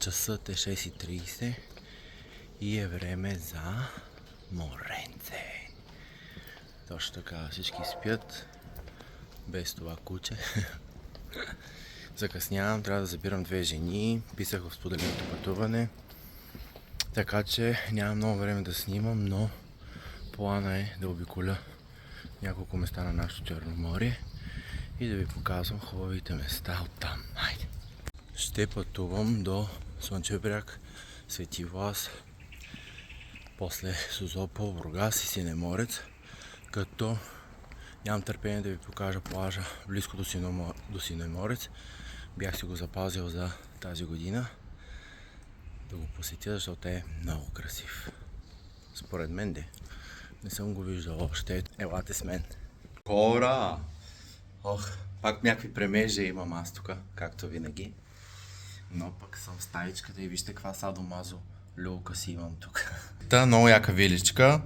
часът е 6:30 и е време за моренце. Точно така, всички спят, без това куче. Закъснявам, трябва да забирам 2 жени, писах в споделеното пътуване, така че нямам много време да снимам, но плана е да обиколя няколко места на нашото Черноморие и да ви показвам хубавите места оттам. Хайде! Ще пътувам до Слънчев бряг, Свети Влас, после Созопол, Бургас и Синеморец, като нямам търпение да ви покажа плажа близко до Синеморец. Бях си го запазил за тази година да го посетя, защото е много красив. Според мен не съм го виждал още. Елате с мен. Хора! Ох, пак някакви премежи имам аз тук, както винаги. Но пък съм в стаичката и вижте каква садомазо люлка си имам тук. Та много яка виличка.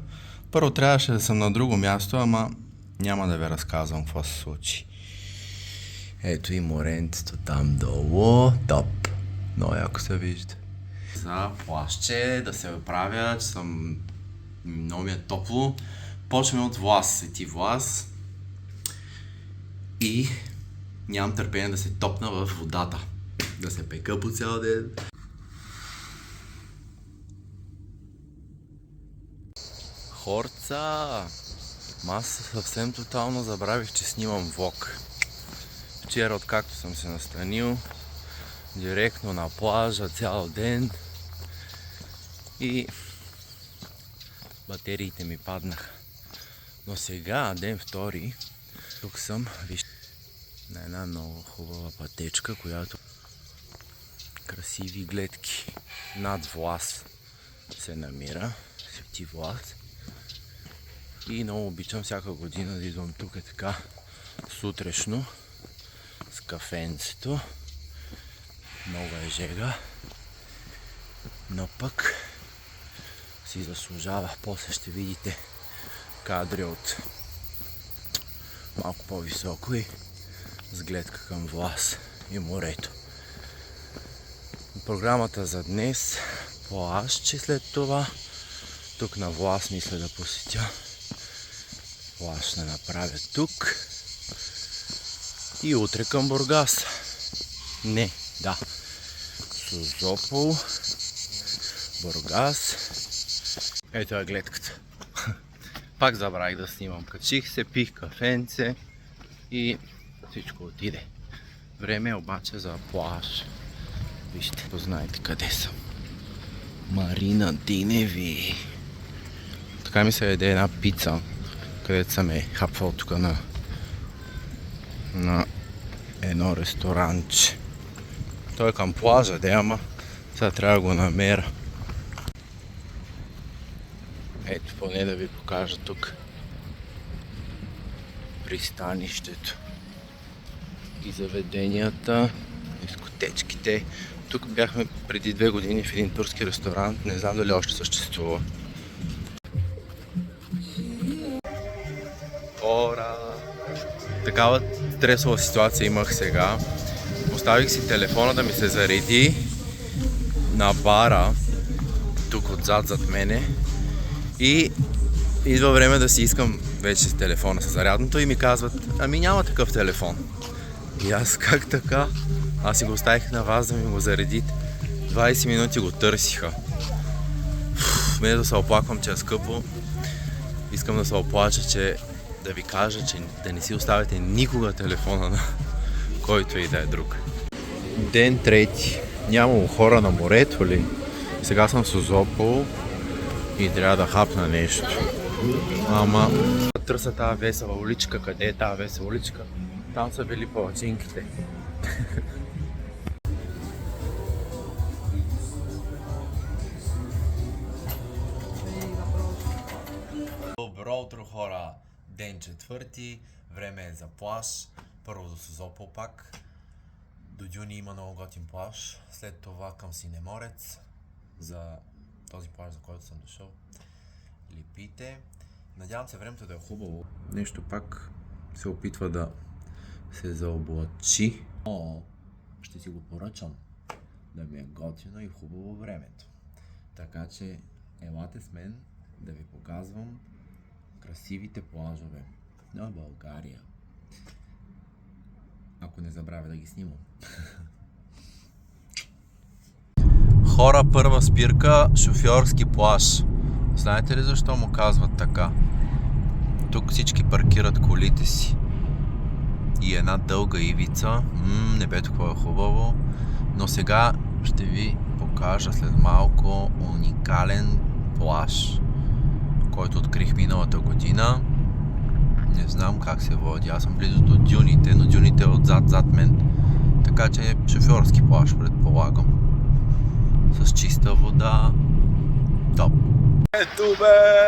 Първо трябваше да съм на друго място, ама няма да ви разказвам какво се случи. Ето и моренцето там долу. Топ! Много яко се вижда. За плащче да се оправя, че съм... много ми е топло. Почваме от Влас, Свети Влас. И нямам търпение да се топна в водата. Да се пека по цял ден. Хорца! Аз съвсем тотално забравих, че снимам влог. Вчера, откакто съм се настанил, директно на плажа цял ден и батериите ми паднаха. Но сега, ден втори, тук съм, вижте, на една много хубава пътечка, която красиви гледки. Над Влас се намира, Свети Влас. И много обичам всяка година да идвам тук е така сутрешно с кафенцето. Много е жега, но пък си заслужава. После ще видите кадри от малко по-високо и с гледка към Влас и морето. Програмата за днес плажче, след това тук на Влас мисля да посетя. Плаж ще направя тук и утре към Бургас. Созопол, Бургас. Ето е гледката. Пак забравих да снимам. Качих се, пих кафенце и всичко отиде. Време е обаче за плаж. Вижте, познаете къде съм. Марина Диневи. Така ми се яде една пица, където съм хапвал тук на едно ресторанче. Той е към плажа, ама сега трябва да го намеря. Ето, поне да ви покажа тук пристанището и заведенията, дискотечките. Тук бяхме преди 2 години в един турски ресторант, не знам дали още съществува. Такава стресова ситуация имах сега. Оставих си телефона да ми се зареди на бара, тук отзад зад мене, и идва време да си искам вече с телефона с зарядното и ми казват: ами няма такъв телефон. И аз как така? Аз си го оставих на вас да ми го заредите. 20 минути го търсиха. Вместо да се оплаквам, че е скъпо, искам да се оплача, да ви кажа, че да не си оставяте никога телефона на който и да е друг. Ден трети. Нямало хора на морето ли? Сега съм в Созопол и трябва да хапна нещо. Ама търся тази весела уличка. Къде е тази весела уличка? Там са били палачинките. Добро утро, хора! Ден четвърти, време е за плаж. Първо до Созопол пак. До Дюни има много готин плаж. След това към Синеморец, за този плаж, за който съм дошъл. Липите. Надявам се времето да е хубаво. Нещо пак се опитва да се заоблачи. Ще си го поръчам. да ми е готино и хубаво времето. Така че елате с мен да ви показвам красивите плажове на България. Ако не забравя да ги снимам. Хора, първа спирка, шофьорски плаж. Знаете ли защо му казват така? Тук всички паркират колите си. И една дълга ивица. Небето какво е хубаво. Но сега ще ви покажа след малко уникален плаж, който открих миналата година. Не знам как се води. Аз съм близо до дюните, но дюните е зад мен. Така че шофьорски плаж, предполагам. С чиста вода. Топ. Ето бе!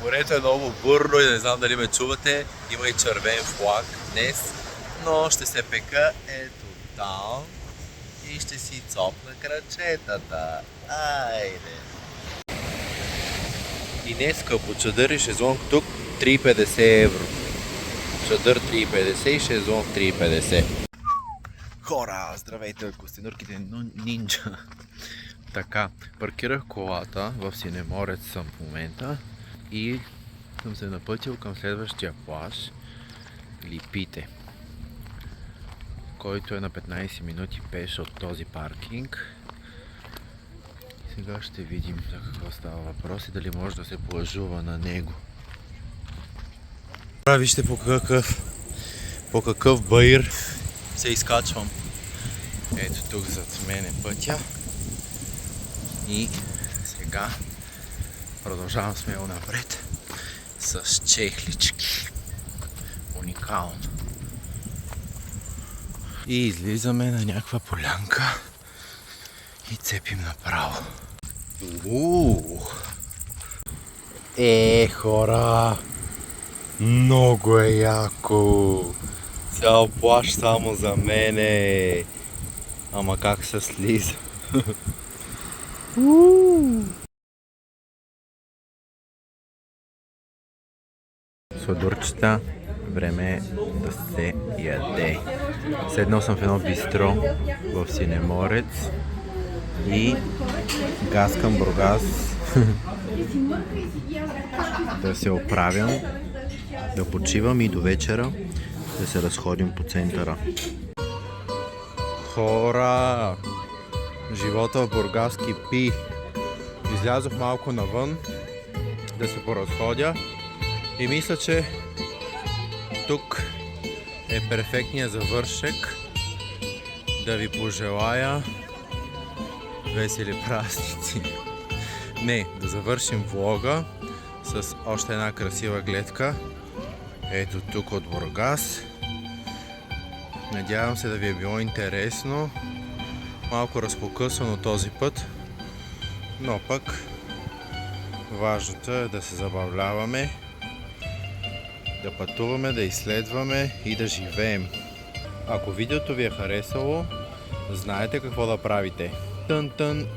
Морето е много бурно и не знам дали ме чувате. Има и червен флаг днес. Но ще се пека ето там и ще си цопна крачетата. Айде! И днеска по чадър и шезлонг тук 3,50 евро. Чадър 3,50 и шезлонг 3,50. Хора, здравейте, костенурките нинджа. Така, паркирах колата в Синеморец съм в момента и съм се напътил към следващия плаж Липите, който е на 15 минути пеш от този паркинг. Сега ще видим за какво става въпрос и дали може да се плажува на него. Вижте по какъв баир се изкачвам. Ето тук зад мен е пътя. И сега продължавам смело напред с чехлички. Уникално. И излизаме на някаква полянка и цепим направо. Хора! Много е яко! Цял плаж само за мене! Ама как се слиза? Сладурчета, време е да се яде. Седнал съм в едно бистро в Синеморец и газ към Бургас да се оправям, да почивам и до вечера да се разходим по центъра. Хора! Живота в Бургас кипи. Излязох малко навън да се поразходя и мисля, че тук е перфектният завършек да ви пожелая весели празници. Не, да завършим влога с още една красива гледка. Ето тук от Бургас. Надявам се да ви е било интересно. Малко разпокъсано този път, но пък важното е да се забавляваме, да пътуваме, да изследваме и да живеем. Ако видеото ви е харесало, знаете какво да правите. Тън-тън!